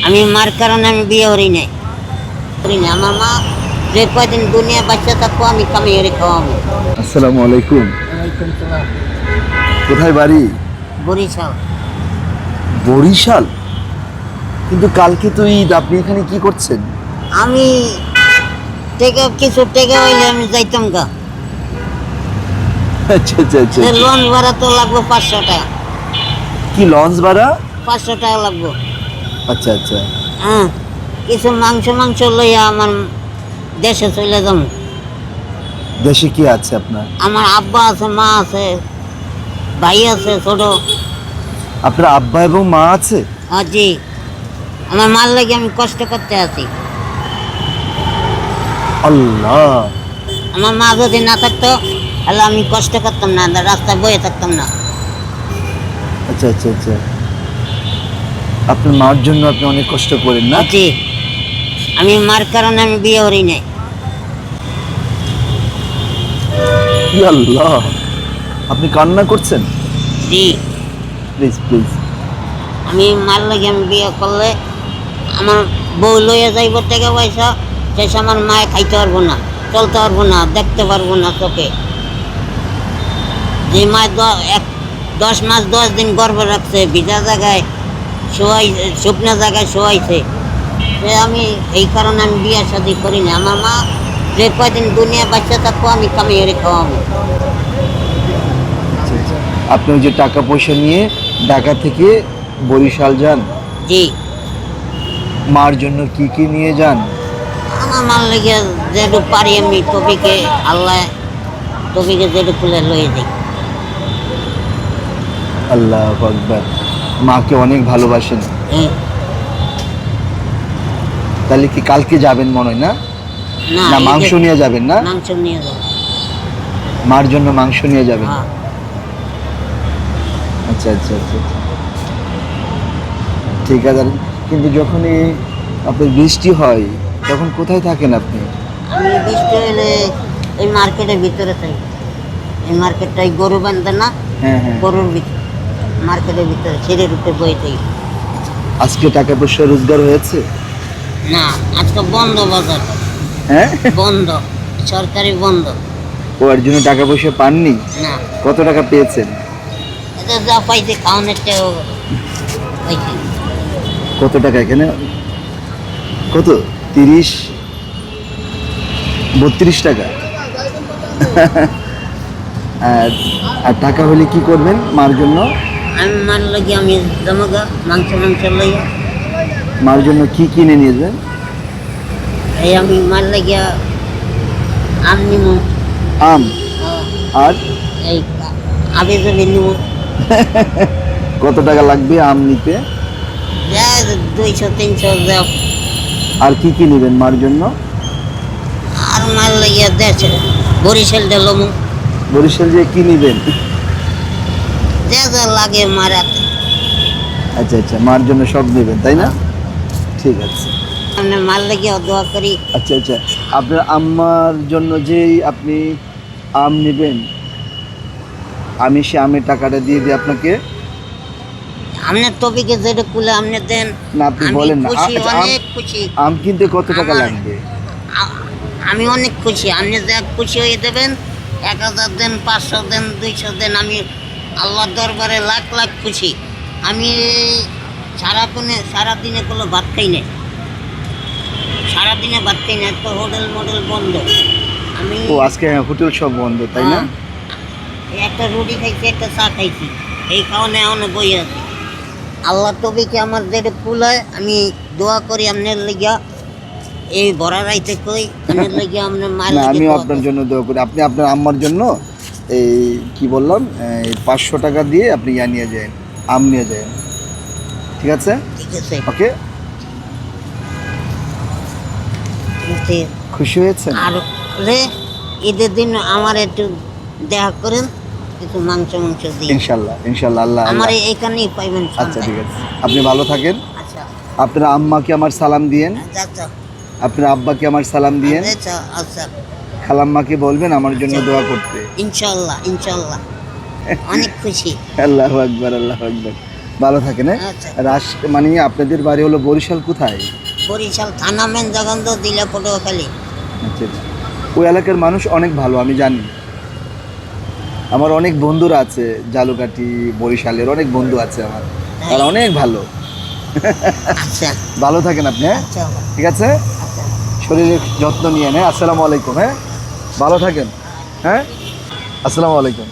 আমি মার কারণে আমি বিয়ে করি না। আমার মা যে কয়দিন দুনিয়া বাচ্চা থাকবো আমি কামিয়ে রে খাওয়াবো। আসসালামু আলাইকুম। ওয়ালাইকুম সালাম। কোথায় বাড়ি? বরিশাল। বরিশাল? কিন্তু কালকে তো ঈদ, আপনি এখানে কি করছেন? আমি কিছু টেকা হইলে আমি যাইতাম গা। আচ্ছা আচ্ছা আচ্ছা। লোন ভাড়া তো লাগবে 500 টাকা। কি লঞ্চ ভাড়া? 500 টাকা লাগবে। আচ্ছা আচ্ছা। হ্যাঁ, কিছু মাংস লইয়া আমার দেশে চলে যাম। দেশে কি আছে আপনার? আমার আব্বা আছে, মা আছে, ভাই আছে ছোট। আপনার আব্বা এবং মা আছে? জি, আমার মার লাগে আমি কষ্ট করতে আছি। আল্লাহ। আমার মা যদি না থাকতো তাহলে আমি কষ্ট করতাম না, রাস্তায় বয়ে থাকতাম না। আচ্ছা আচ্ছা আচ্ছা। আপনার মার জন্য আপনি অনেক কষ্ট করেন না? জি, আমি মার কারণে আমি বিয়ে করি নাই। ইয়া আল্লাহ, আপনি কান্না করছেন? জি, প্লিজ প্লিজ। আমি মার লাগে আমি বিয়ে করলে আমার বউ লইয়া যাইব টাকা পয়সা, শেষে আমার মায়ে খাইতে পারবো না, চলতে পারবো না, দেখতে পারবো না চোখে। যে মায় 10 মাস 10 দিন গর্ভে রাখছে, ভিজা জায়গায় শুকনো জায়গায় শোয়াইছে, সে আমি এই কারণে আমি বিয়ে শাদি করি না। আমার মা যে কয়দিন দুনিয়া বাচ্চা থাকবো আমি কামিয়ে রে খাওয়াবো। আচ্ছা আচ্ছা। আপনি ওই যে টাকা পয়সা নিয়ে ঢাকা থেকে বরিশাল যান, জি, মার জন্য কি কি নিয়ে যান? আমার মার লেগে যেটুকু পারি আমি টপিকে যেটুকু খুলে লয়ে যাই। আল্লাহু আকবার। মাকে অনেক ভালোবাসেন। হ্যাঁ। তাহলে কি কালকে যাবেন মনে হয় না? না মাংস নিয়ে যাবেন না? মাংস নিয়ে যাবো। মার জন্য মাংস নিয়ে যাবেন? হ্যাঁ। আচ্ছা আচ্ছা আচ্ছা আচ্ছা। ঠিক আছে। কিন্তু যখনই আপনার বৃষ্টি হয় তখন কোথায় থাকেন আপনি? আমি বৃষ্টি হলে এই মার্কেটের ভিতরে থাকি। এই মার্কেটটাই গরু বান্ধে না, হ্যাঁ হ্যাঁ। গরুর ভিতরে মার্কেটের ভিতরে ছেড়ে রুটে বই থাকি। আজকে টাকা পয়সা রোজগার হয়েছে? না, আজকে বন্ধ বাজার। হ্যাঁ। বন্ধ, সরকারি বন্ধ। ওর জন্য টাকা পয়সা পাননি? না, কত টাকা পেয়েছেন? এটা যা পাইছে খাওয়ানোর টাকা পাইছি। কত টাকা এখানে? কত? 30 32 টাকা। আর আর টাকা হলে কি করবেন মার জন্য? আমি মার লাগি আমি জমাগা মাংস লইয়া। মার জন্য কি কিনে নিয়ে যান? এই আমি মার লাগিয়া আম নিমু। আম? আর এই আবে যাবে নিমু। কত টাকা লাগবে আম নিতে? 200-300 দাও। আর কি কি নেবেন মার জন্য? আর মার লাগিয়া দেশে বরিশাল ডেলমু। বরিশাল যে কি নেবেন? যা লাগে মারাতে। আচ্ছা আচ্ছা, মার জন্য সব নেবেন তাই না? ঠিক আছে। আমরা মার লাগিয়া দোয়া করি। আচ্ছা আচ্ছা। আপনার আম্মার জন্য যেই আপনি আম নেবেন, আমি সে আমের টাকাটা দিয়ে দিই আপনাকে। আপনার টপিকে যেটা কুলে আপনি দেন। না আপনি আমি বলেন না। খুশি, আচ্ছা, অনেক খুশি। আম কিনতে কত টাকা আমার- লাগবে? আমি অনেক খুশি। আপনি যা খুশি হয়ে দেবেন, 1000 দেন, 500 দেন, 200 দেন, আমি আল্লাহর দরবারে লাখ লাখ খুশি। আমি সারাদিনে কোনো ভাত খাই না, সারাদিনে ভাত খাই না, তো হোটেল মোটেল বন্ধ। আমি ও আজকে হোটেল সব বন্ধ তাই না? একটা রুটি খাইছি, একটা চা খাইছি, এই খাওয়ানে এখন বই আছি। আল্লাহ তবিকে আমার যেটা কুল হয় আমি দোয়া করি আপনার লাগিয়া। এই ভরা রাইতে কই আপনার লাগিয়া আপনার মায়ের না লাগিয়া আমিও দোয়া আপনার করি। জন্য দোয়া করি। আপনি আপনার আম্মার জন্য এই কি বললাম, এই 500 টাকা দিয়ে আপনি ইয়া নিয়ে যান, আম নিয়ে যান। ঠিক আছে? ঠিক আছে। ওকে। কিন্তু খুশি হয়েছেন? আর রে ঈদের দিন আমার একটু দেখা করেন, কিছু মাংস দিই। ইনশাল্লাহ ইনশাল্লাহ। আল্লাহ আমার আল্লাহ। এইখানেই পাইবেন। আচ্ছা ঠিক আছে, আপনি ভালো থাকেন। আচ্ছা আপনার আম্মাকে আমার সালাম দিয়েন, আচ্ছা আপনার আব্বাকে আমার সালাম দিয়েন, আচ্ছা আচ্ছা। খালাম্মাকে বলবেন আমার জন্য দোয়া করতে। ইনশাল্লাহ ইনশাল্লাহ। অনেক খুশি। আল্লাহু আকবার আল্লাহু আকবার। ভালো থাকেন, হ্যাঁ? আচ্ছা। মানে আপনাদের বাড়ি হলো বরিশাল কোথায়? বরিশাল থানা মেনজাগন্ধ দিলে পটুয়াখালী। আচ্ছা আচ্ছা। ওই এলাকার মানুষ অনেক ভালো, আমি জানি। আমার অনেক বন্ধুরা আছে জালুকাঠি, বরিশালের অনেক বন্ধু আছে আমার, তারা অনেক ভালো। আচ্ছা ভালো থাকেন আপনি, হ্যাঁ? আচ্ছা ঠিক আছে, আচ্ছা। শরীরের যত্ন নিয়ে, হ্যাঁ? আসসালামু আলাইকুম, হ্যাঁ? ভালো থাকেন, হ্যাঁ? আসসালামু আলাইকুম।